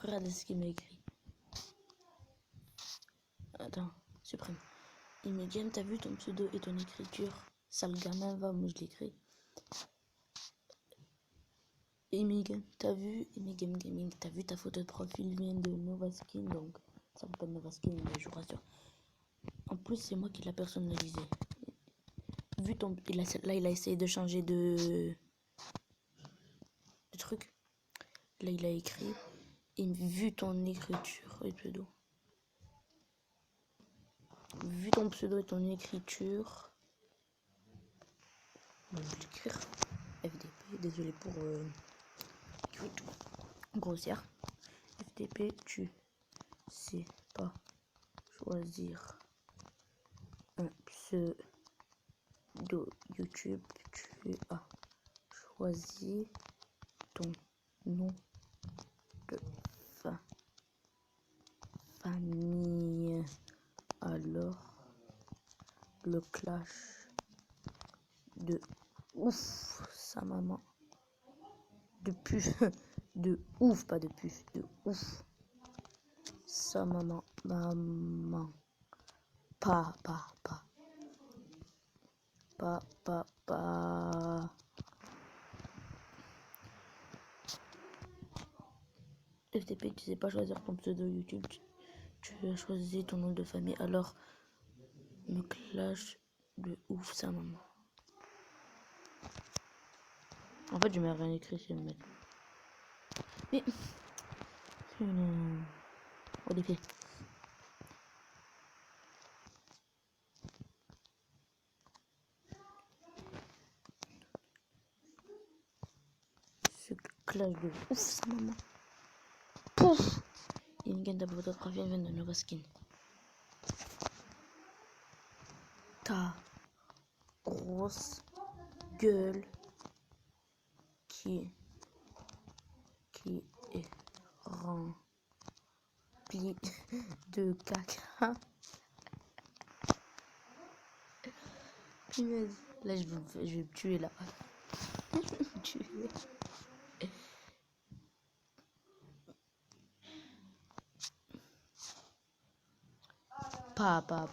Regardez ce qu'il m'a écrit. Attends, supprime. Imegame, t'as vu ton pseudo et ton écriture? Sale gamin, va, moi je l'écris. Imegame, t'as vu? Imegame Gaming, t'as vu ta photo de profil vient de Nova Skin, donc ça s'appelle Nova Skin, mais je vous rassure. En plus, c'est moi qui l'ai personnalisé. Vu ton. Là, il a essayé de changer de truc. Là, il a écrit. Et vu ton écriture et pseudo. Vu ton pseudo et ton écriture. Je vais l'écrire. FDP, désolé pour grossière. FDP, tu sais pas choisir un pseudo YouTube, tu as choisi ton nom de famille. Alors, le clash de ouf, sa maman. De puf, de ouf, pas de puf, de ouf. Sa maman, papa. FTP, tu sais pas choisir ton pseudo YouTube, tu as choisi ton nom de famille, alors me clash de ouf sa maman. En fait, je m'ai rien écrit sur le mec. Mais au défi. Ce clash de ouf sa maman. Pouf. Il y a une gaine de photographe vient de Nova Skin. Ta grosse gueule qui est remplie de caca. Punaise. Là, je vais me tuer là. Je vais me tuer. Papa.